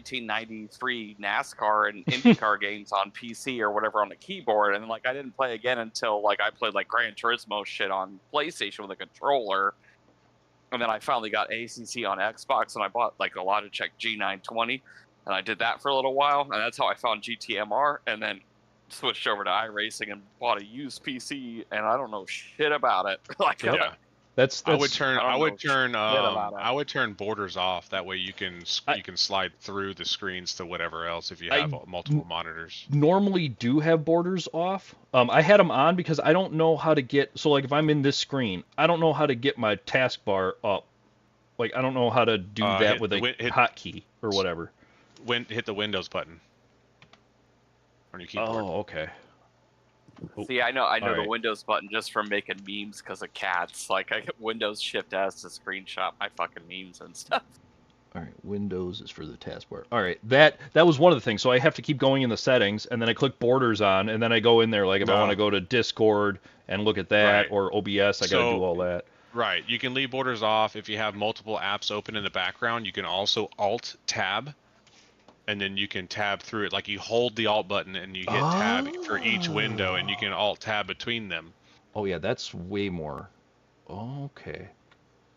1993 NASCAR and IndyCar games on PC or whatever on the keyboard, and like I didn't play again until like I played like Gran Turismo shit on PlayStation with a controller. And then I finally got ACC on Xbox, and I bought like a Logitech G920, and I did that for a little while, and that's how I found GTMR, and then switched over to iRacing and bought a used PC, and I don't know shit about it. Like, Yep. Yeah. That's I would turn about it. borders off. That way you can slide through the screens to whatever else if you I- have multiple monitors. normally do have borders off. I had them on because I don't know how to get. So like if I'm in this screen, I don't know how to get my taskbar up. Like I don't know how to do that hit with the a hit- hotkey or whatever. Hit the Windows button on your keyboard. Oh, okay. see, I know the Alright. Windows button just from making memes because of cats. Like, I get Windows Shift S to screenshot my fucking memes and stuff. All right, Windows is for the taskbar. All right, that was one of the things. So I have to keep going in the settings, and then I click borders on, and then I go in there. Like if I No. want to go to Discord and look at that, Right. or OBS, I got to So- do all that. Right. You can leave borders off. If you have multiple apps open in the background, you can also Alt Tab, and then you can tab through it. Like you hold the Alt button and you hit Tab for each window, and you can Alt Tab between them. Oh yeah, that's way more. Okay.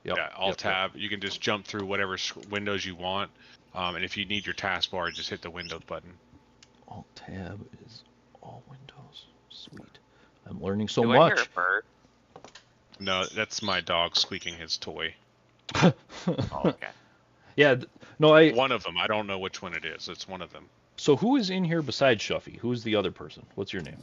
Yep. Yeah, Alt yep. Tab. You can just jump through whatever windows you want. And if you need your taskbar, just hit the Windows button. Alt Tab is all Windows. Sweet. I'm learning so Do I hear much. a bird? No, that's my dog squeaking his toy. Oh, okay. Yeah. No, I. One of them. I don't know which one it is. It's one of them. So who is in here besides Shuffy? Who's the other person? What's your name?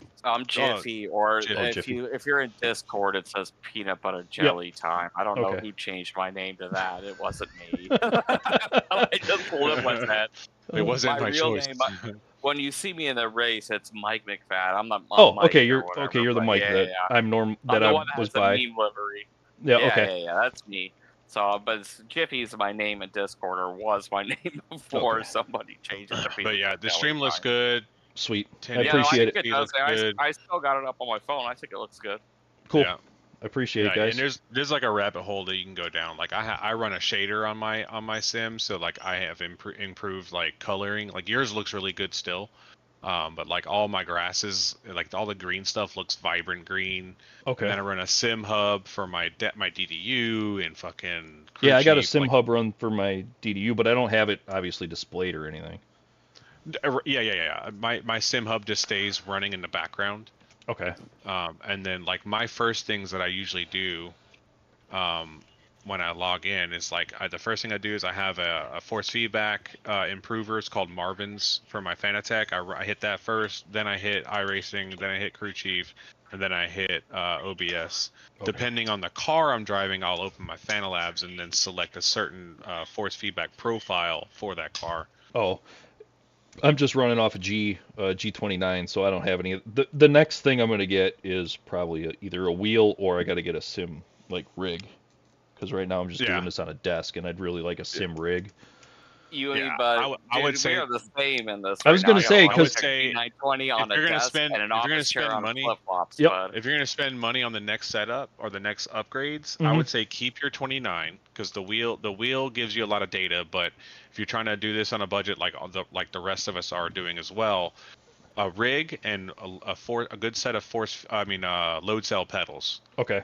Jiffy, or Jiffy. if you're in Discord, it says Peanut Butter Jelly Time. I don't know Okay. who changed my name to that. It wasn't me. I just live with that. It wasn't My my real choice. name, When you see me in the race, it's Mike McFadden. I'm not. Oh, Mike okay. or You're whatever, okay. You're the but Mike yeah, that yeah. I'm I'm that the I one that was has the by. meme livery. Yeah. Yeah, Okay. yeah, that's me. So, but Jiffy's my name in Discord, or was my name before Okay. somebody changed it to Peanut But yeah, Butter the Jelly stream looks Time. good. Sweet. I Yeah, appreciate it. I think It does. looks I, good. I still got it up on my phone. I think it looks good. Cool. Yeah. I appreciate it, Yeah, guys. and there's like a rabbit hole that you can go down. Like I run a shader on my sim, so like I have improved like coloring. Like yours looks really good still, but like all my grasses, like all the green stuff looks vibrant green. Okay. And then I run a sim hub for my DDU and fucking. Yeah, I got a Crew sim Chief, hub run for my DDU, but I don't have it obviously displayed or anything. Yeah. My sim hub just stays running in the background. Okay. And then like my first things that I usually do, when I log in is like the first thing I do is I have a force feedback improver. It's called Marvin's for my Fanatec. I hit that first, then I hit iRacing, then I hit Crew Chief, and then I hit OBS. Okay. Depending on the car I'm driving, I'll open my Fanalabs and then select a certain force feedback profile for that car. Oh, I'm just running off a G29, so I don't have any. The next thing I'm gonna get is probably either a wheel or I got to get a sim like rig, because right now I'm just doing this on a desk, and I'd really like a sim rig. You and Yeah, me, bud. I would Dude, say- we are the same in this. I was gonna say, 'cause- 920 on if you're a gonna desk spend- and an if you're gonna office chair spend on money- flip flops, Yep. bud. If you're going to spend money on the next setup or the next upgrades, I Mhm. would say keep your 29 because the wheel gives you a lot of data. But if you're trying to do this on a budget like the rest of us are doing as well, a rig and a good set of load cell pedals. Okay.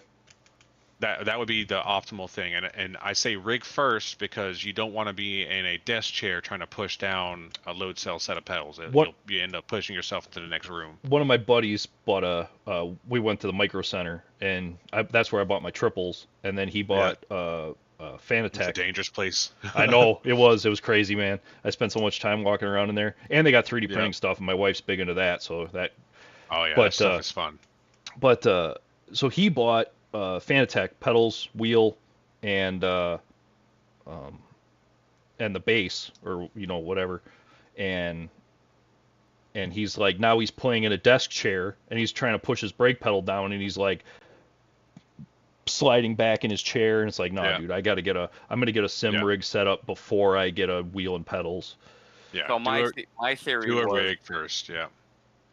That would be the optimal thing. And I say rig first because you don't want to be in a desk chair trying to push down a load cell set of pedals. You end up pushing yourself into the next room. One of my buddies bought we went to the Micro Center, and that's where I bought my triples, and then he bought a It's a Fanatec. dangerous place. I know, it was crazy, man. I spent so much time walking around in there, and they got 3D printing stuff, and my wife's big into that, so that. Oh yeah, But, that stuff is fun. But so he bought Fanatec pedals, wheel, and the base, or whatever, and he's like, now he's playing in a desk chair, and he's trying to push his brake pedal down, and he's like sliding back in his chair, and it's like, no, dude, I'm gonna get a sim rig set up before I get a wheel and pedals. Yeah. So my theory do a was, rig first. Yeah.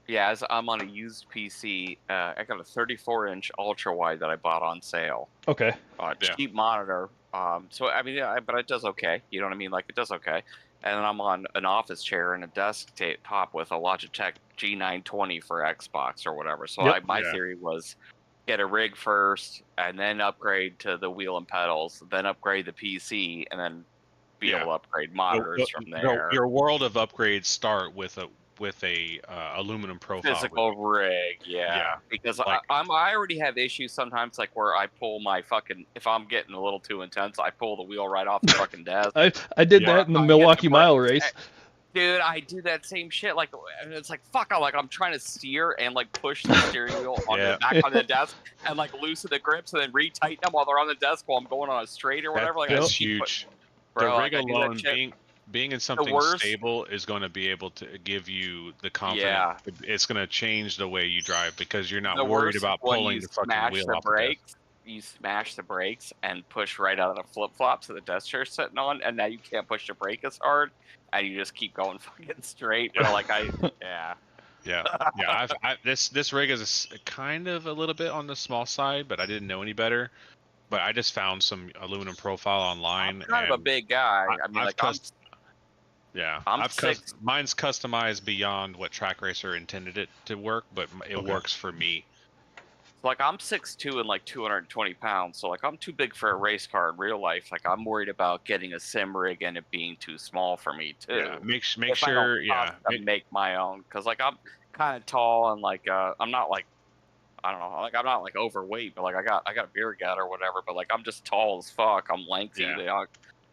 yeah, as I'm on a used PC, I got a 34-inch ultra wide that I bought on sale. Okay. Cheap monitor. So I mean, but it does okay. You know what I mean? Like it does okay. And then I'm on an office chair and a desk top with a Logitech G920 for Xbox or whatever. So Yep. my theory was get a rig first and then upgrade to the wheel and pedals, then upgrade the PC, and then be able to upgrade monitors from there. Your world of upgrades start with a aluminum profile. Physical rig, yeah. Because Like- I already have issues sometimes, like where I pull my fucking, if I'm getting a little too intense, I pull the wheel right off the fucking desk. I did that in the I get Milwaukee the Mile brakes. race. Dude, I do that same shit. Like, and it's like, fuck, I'm trying to steer and like push the steering wheel on the back on the desk and like loosen the grips and then retighten them while they're on the desk while I'm going on a straight or whatever. Like, I That's just keep huge. bro, the like, rig I do that alone, shit. being in something worst- stable is going to be able to give you the confidence. Yeah. It's going to change the way you drive because you're not The worried worst about is when pulling you the fucking smash wheel the off the desk. brakes. You smash the brakes and push right out of the flip flops that the desk chair's sitting on, and now you can't push the brake as hard, and you just keep going fucking straight. You know, like Yeah. This rig is kind of a little bit on the small side, but I didn't know any better. But I just found some aluminum profile online. I'm kind of a and big guy. I mean, I've like, mine's customized beyond what Track Racer intended it to work, but it works for me. like I'm 6'2" and like 220 pounds, so like I'm too big for a race car in real life. Like I'm worried about getting a sim rig and it being too small for me too. Yeah, make If I sure. don't Yeah, make my own, because like I'm kind of tall and like I'm not like, I don't know, like I'm not like overweight, but like I got a beer gut or whatever, but like I'm just tall as fuck. I'm lengthy. Yeah.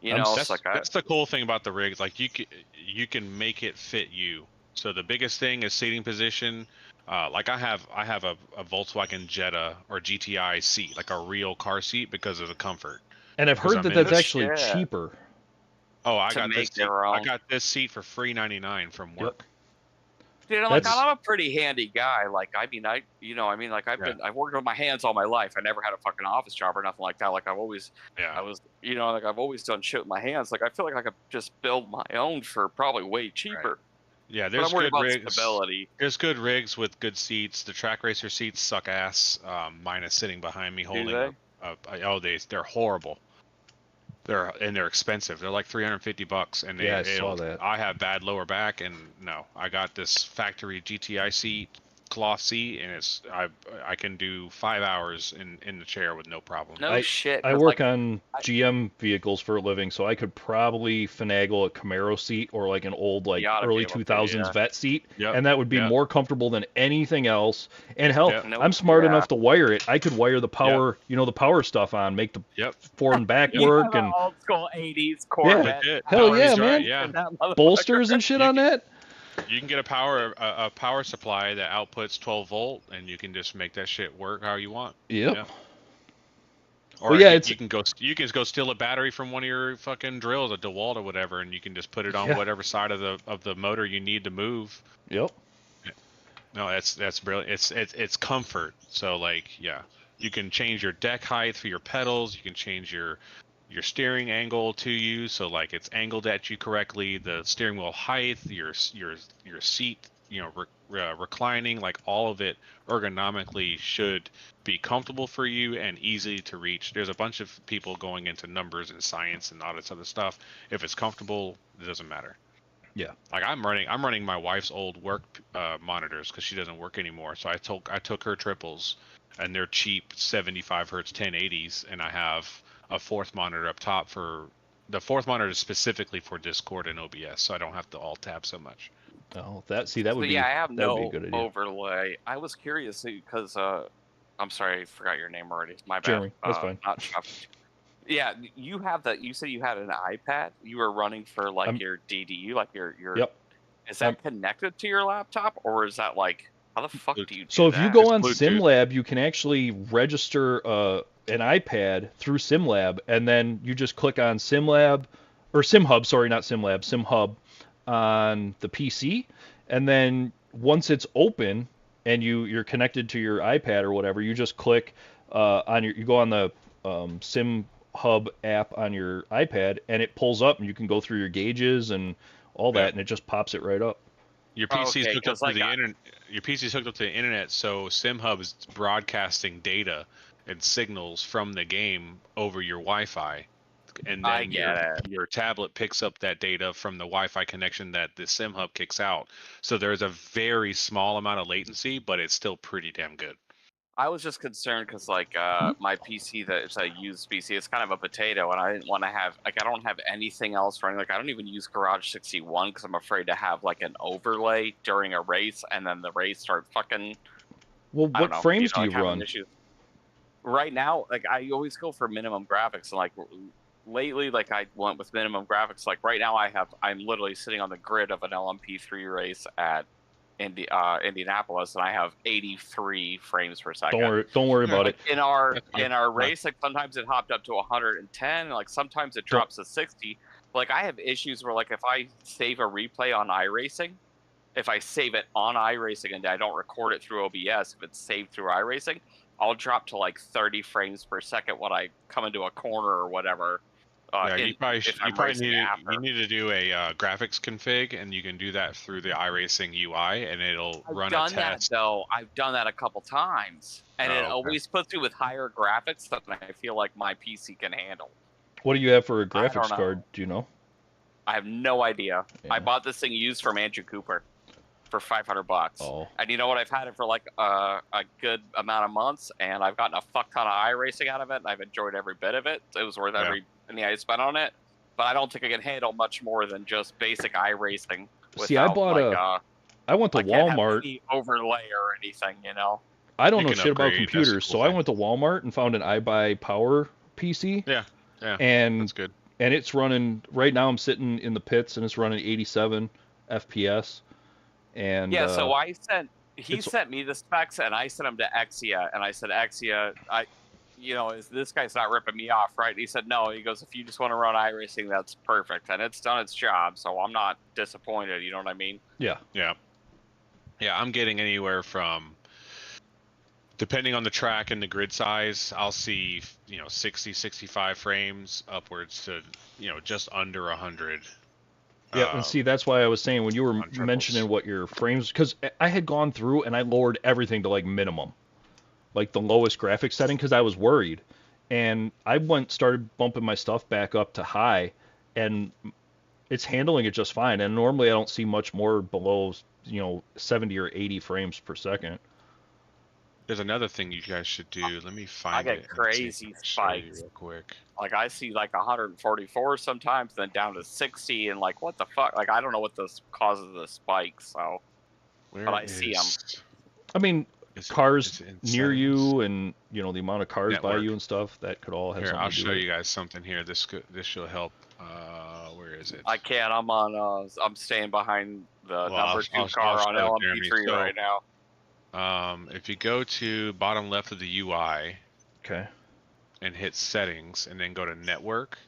You know, it's like that's the cool thing about the rigs. Like you can make it fit you. So the biggest thing is seating position. Like I have a Volkswagen Jetta or GTI seat, like a real car seat, because of the comfort. And I've heard I'm that in that's this actually shit. cheaper. Oh, I To got make this. their I own. got this seat for $3.99 from work. Dude, like That's- I'm a pretty handy guy. Like I mean, like I've worked with my hands all my life. I never had a fucking office job or nothing like that. Like I was like I've always done shit with my hands. Like I feel like I could just build my own for probably way cheaper. Yeah, But there's I'm worried good about rigs. stability. There's good rigs with good seats. The Track Racer seats suck ass. Mine is sitting behind me holding. they? They're horrible. They're expensive. They're like $350, and Yeah, I saw that. I have bad lower back, and no, I got this factory GTI seat cloth seat, and I can do 5 hours in the chair with no problem. No shit. I 'cause, work like, on GM vehicles for a living, so I could probably finagle a Camaro seat or like an old like You oughta be early able to, 2000s yeah. vet seat, Yep. and that would be Yep. more comfortable than anything else. And hell, Yep. Nope. I'm smart Yeah. enough to wire it. I could wire the power, the power stuff on, make the Yep. forward and back You work, have an and old school 80s Corvette. Legit. Hell No, yeah, he's man. right, yeah. That motherfucker. bolsters and shit You on can- that. You can get a power supply that outputs 12 volt, and you can just make that shit work how you want. Yep. Yeah. Or Well, yeah, you can go steal a battery from one of your fucking drills, a DeWalt or whatever, and you can just put it on Yeah. whatever side of the motor you need to move. Yep. No, that's brilliant. It's comfort. So like, yeah, you can change your deck height for your pedals. You can change your steering angle to you, so like it's angled at you correctly. The steering wheel height, your seat, reclining, like all of it ergonomically should be comfortable for you and easy to reach. There's a bunch of people going into numbers and science and all this other stuff. If it's comfortable, it doesn't matter. Yeah. Like I'm running my wife's old work monitors because she doesn't work anymore. So I took her triples, and they're cheap 75 hertz 1080s, and I have a fourth monitor up top for the fourth monitor is specifically for Discord and OBS, so I don't have to alt tab so much. Oh, that would So, be yeah, I have that would be no a good idea. overlay. I was curious because I'm sorry, I forgot your name already. My bad. Jeremy, that's fine. Not Chuck. Yeah, you have that. You said you had an iPad. You were running for like your DDU, like your. Yep. Is that connected to your laptop, or is that like how the fuck do you? So do if you that? go It's on Bluetooth. SimLab, you can actually register an iPad through SimLab, and then you just click on SimLab or SimHub. Sorry, not SimLab, SimHub on the PC, and then once it's open and you're connected to your iPad or whatever, you just click you go on the SimHub app on your iPad, and it pulls up, and you can go through your gauges and all that, Yeah. and it just pops it right up. Your Oh, PC's okay, hooked up 'cause, to like, the internet. Your PC's hooked up to the internet, so SimHub is broadcasting data and signals from the game over your Wi-Fi, and I then get your tablet picks up that data from the Wi-Fi connection that the SimHub kicks out. So there's a very small amount of latency, but it's still pretty damn good. I was just concerned because like my PC that it's a used PC, it's kind of a potato, and I didn't want to have I don't have anything else running. Like I don't even use Garage 61 because I'm afraid to have like an overlay during a race, and then the race start fucking. Well, I don't what know, frames do like, you having run? issues. Right now, like I always go for minimum graphics, and like lately, like I went with minimum graphics. Like right now, I'm literally sitting on the grid of an LMP3 race at Indianapolis, and I have 83 frames per second. Don't worry about Like it. in our Yeah. race, like sometimes it hopped up to 110, and like sometimes it drops to 60. Like I have issues where like if I save a replay on iRacing, if I save it on iRacing and I don't record it through OBS, if it's saved through iRacing, I'll drop to like 30 frames per second when I come into a corner or whatever. Yeah, you probably if I'm racing after. need to do a graphics config, and you can do that through the iRacing UI, and it'll I've run done a that test. though. I've done that a couple times, and Oh, it okay. always puts me with higher graphics than I feel like my PC can handle. What do you have for a I don't graphics know. card? Do you know? I have no idea. Yeah. I bought this thing used from Andrew Cooper for $500. Oh, And you know what? I've had it for like a good amount of months, and I've gotten a fuck ton of iRacing out of it, and I've enjoyed every bit of it. It was worth Yeah. every penny I spent on it. But I don't think I can handle much more than just basic iRacing. See, I without, bought like, I went to I can't have Walmart. any overlay or anything, you know. I don't You know can shit about upgrade, that's the computers, cool so I thing. went to Walmart and found an iBuyPower PC. Yeah, And that's good. it's running right now. I'm sitting in the pits, and it's running 87 FPS. And Yeah, so he it's- sent me the specs, and I sent him to Exia, and I said, Exia, this guy's not ripping me off, right? And he said, no. He goes, if you just want to run iRacing, that's perfect, and it's done its job, so I'm not disappointed. You know what I mean? Yeah, I'm getting anywhere from, depending on the track and the grid size, I'll see 60, 65 frames upwards to just under 100. yeah, and see, that's why I was saying when you were on triples. mentioning what your frames, because I had gone through and I lowered everything to like minimum, like the lowest graphics setting, because I was worried, and I started bumping my stuff back up to high, and it's handling it just fine. And normally I don't see much more below 70 or 80 frames per second. There's another thing you guys should do. Let me find I get it. crazy Show you spikes. real quick. Like I see like 144 sometimes, then down to 60, and like what the fuck? Like I don't know what this causes the spikes. So Where But I see 'em. I mean, is it- cars is it in near settings? you and the amount of cars by Network. you and stuff, that could all have Here, something I'll to do show with it. you guys something here. This should help. Where is it? I can't. I'm on. I'm staying behind the Well, number I'll- 2 I'll car on show it, Jeremy. LMP3 So- right now. If you go to bottom left of the UI Okay. and hit settings and then go to network,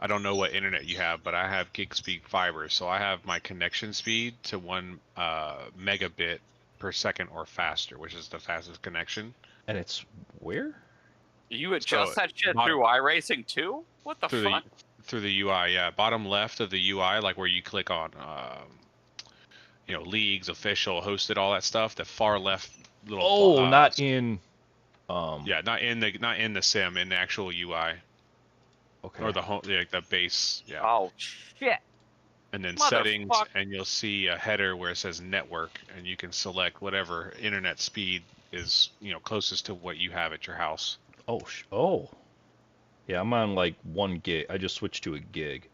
I don't know what internet you have, but I have gig speed fiber, so I have my connection speed to 1 megabit per second or faster, which is the fastest connection. And it's where? You adjust that shit bottom- through iRacing too? What the through fuck? through the UI, yeah. Bottom left of the UI, like where you click on leagues, official, hosted, all that stuff. The far left little Oh, not in. yeah, not in the sim, in the actual UI Okay. or the home, like the base, yeah. Oh shit! And then Motherfuck. settings, and you'll see a header where it says network, and you can select whatever internet speed is closest to what you have at your house. Oh. Yeah, I'm on like 1 gig. I just switched to a gig.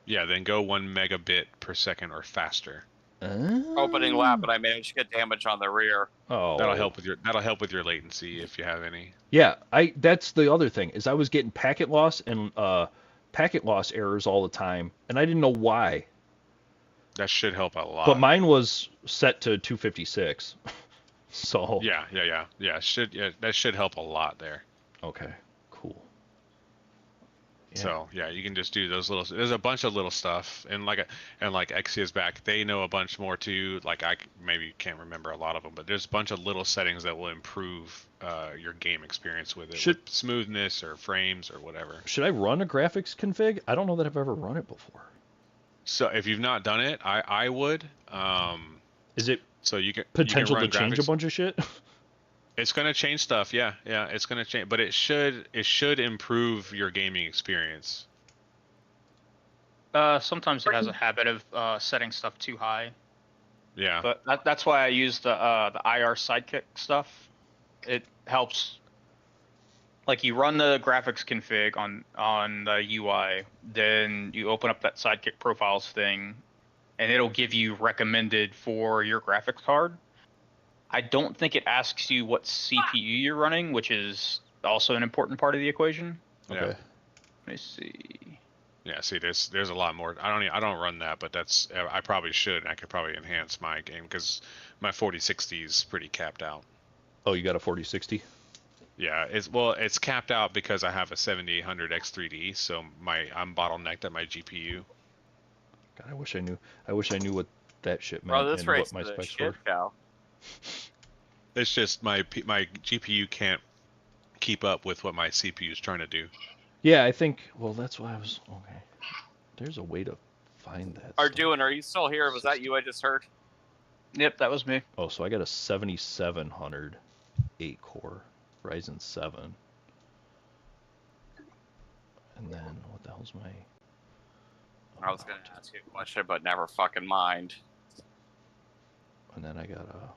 Yeah, then go 1 megabit per second or faster. Opening lap, and I managed to get damage on the rear. Oh. That'll help with your latency if you have any. Yeah, that's the other thing is I was getting packet loss and packet loss errors all the time, and I didn't know why. That should help a lot. But mine was set to 256. So Yeah. That should help a lot there. okay, cool. Yeah. So yeah, you can just do those little. There's a bunch of little stuff, and like Exia's back, they know a bunch more too. Like I maybe can't remember a lot of them, but there's a bunch of little settings that will improve your game experience with it, with smoothness or frames or whatever. Should I run a graphics config? I don't know that I've ever run it before. So if you've not done it, I would. Is it So you can potential you can to run change a graphics. bunch of shit? It's gonna change stuff, yeah, it's gonna change, but it should improve your gaming experience. Sometimes it has a habit of setting stuff too high, Yeah, but that's why I use the IR Sidekick stuff. It helps. Like you run the graphics config on the UI, then you open up that Sidekick profiles thing, and it'll give you recommended for your graphics card. I don't think it asks you what CPU you're running, which is also an important part of the equation. yeah. Okay. Let me see. Yeah, see, there's a lot more. I don't run that, but I probably should. I could probably enhance my game because my 4060 is pretty capped out. Oh, you got a 4060? Yeah, it's capped out because I have a 7800 X3D, so I'm bottlenecked at my GPU. God, I wish I knew what that shit meant Bro, this and race what is my a specs were. shit cow. It's just my GPU can't keep up with what my CPU is trying to do. Yeah, I think. Well, that's why I was okay. There's a way to find that. stuff. Are you still here? Was that you I just heard? Yep, that was me. Oh, so I got a 7700 8-core Ryzen 7, and then what the hell's my? I was gonna ask you a question, but never fucking mind. And then I got a.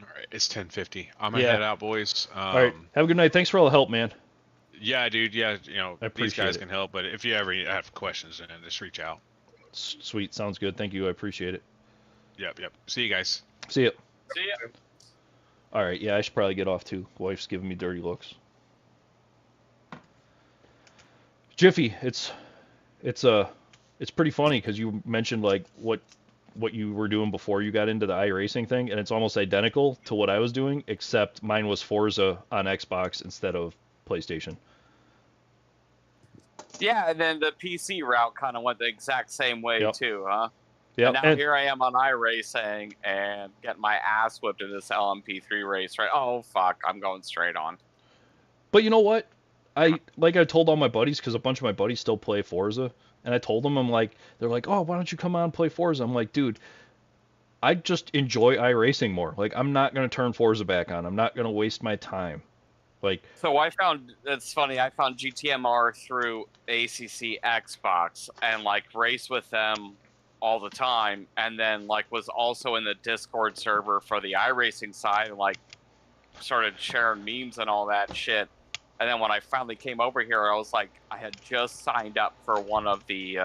All right, it's 10:50. I'm gonna Yeah. head out, boys. All right, have a good night. Thanks for all the help, man. Yeah, dude. Yeah, I these appreciate guys it. can help, but if you ever have questions, then just reach out. Sweet, sounds good. Thank you. I appreciate it. Yep. See you guys. See ya. See ya. All right, yeah, I should probably get off too. Wife's giving me dirty looks. Jiffy, it's pretty funny because you mentioned like what you were doing before you got into the iRacing thing, and it's almost identical to what I was doing, except mine was Forza on Xbox instead of PlayStation. Yeah, and then the PC route kind of went the exact same way Yep. too, huh? Yeah, And now here I am on iRacing and getting my ass whipped in this LMP3 race, right? Oh fuck, I'm going straight on. but you know what? I told all my buddies because a bunch of my buddies still play Forza, and I told them they're like, oh, why don't you come on and play Forza? I'm like, dude, I just enjoy iRacing more. Like, I'm not gonna turn Forza back on. I'm not gonna waste my time. Like, So it's funny, I found GTMR through ACC Xbox and like race with them all the time, and then like was also in the Discord server for the iRacing side and like started sharing memes and all that shit. And then when I finally came over here, I was like, I had just signed up for one of the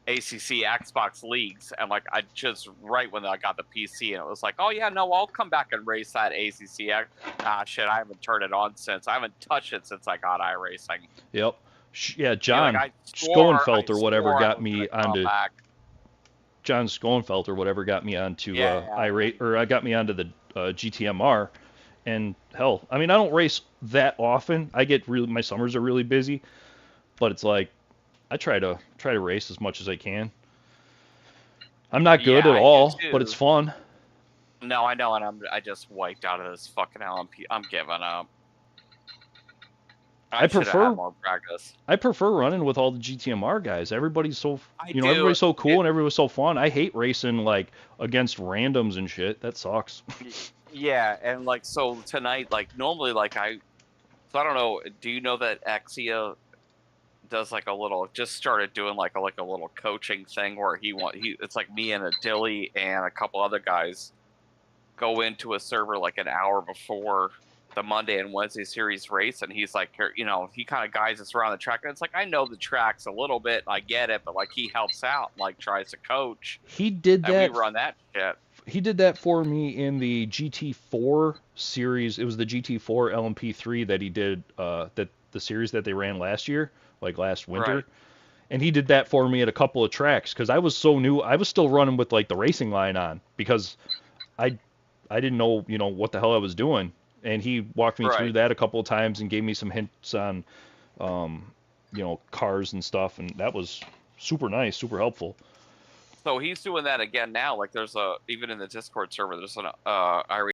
ACC Xbox leagues, and like I just right when I got the PC, and it was like, oh yeah, no, I'll come back and race that ACC. Shit, I haven't turned it on since. I haven't touched it since I got iRacing. yep. Yeah, John I Schoenfeld or whatever swore I got was me gonna come onto back. John Schoenfeld or whatever got me onto Yeah. irate, or I got me onto the GTMR. And hell, I mean, I don't race that often. I get really, my summers are really busy, but it's like I try to race as much as I can. I'm not good Yeah, at I do all, too. but it's fun. No, I know, and I just wiped out of this fucking LMP. I'm giving up. I should have prefer- had more practice. I prefer running with all the GTMR guys. Everybody's so, I you know, do. everybody's so cool and everybody's so fun. I hate racing like against randoms and shit. That sucks. Yeah, and like so tonight, like normally, like I don't know. Do you know that Axia does like a little? Just started doing like a little coaching thing where it's like me and a Dilly and a couple other guys go into a server like an hour before the Monday and Wednesday series race, and he's like, you know, he kind of guides us around the track, and it's like I know the tracks a little bit, I get it, but like he helps out, like tries to coach. He did And that. we run that shit. He did that for me in the GT4 series. It was the GT4 LMP3 that he did, that the series that they ran last year, like last winter. Right. And he did that for me at a couple of tracks because I was so new. I was still running with like the racing line on because I didn't know, you know, what the hell I was doing. And he walked me through Right. that a couple of times and gave me some hints on, you know, cars and stuff. And that was super nice, super helpful. So he's doing that again now. Like there's even in the Discord server, there's an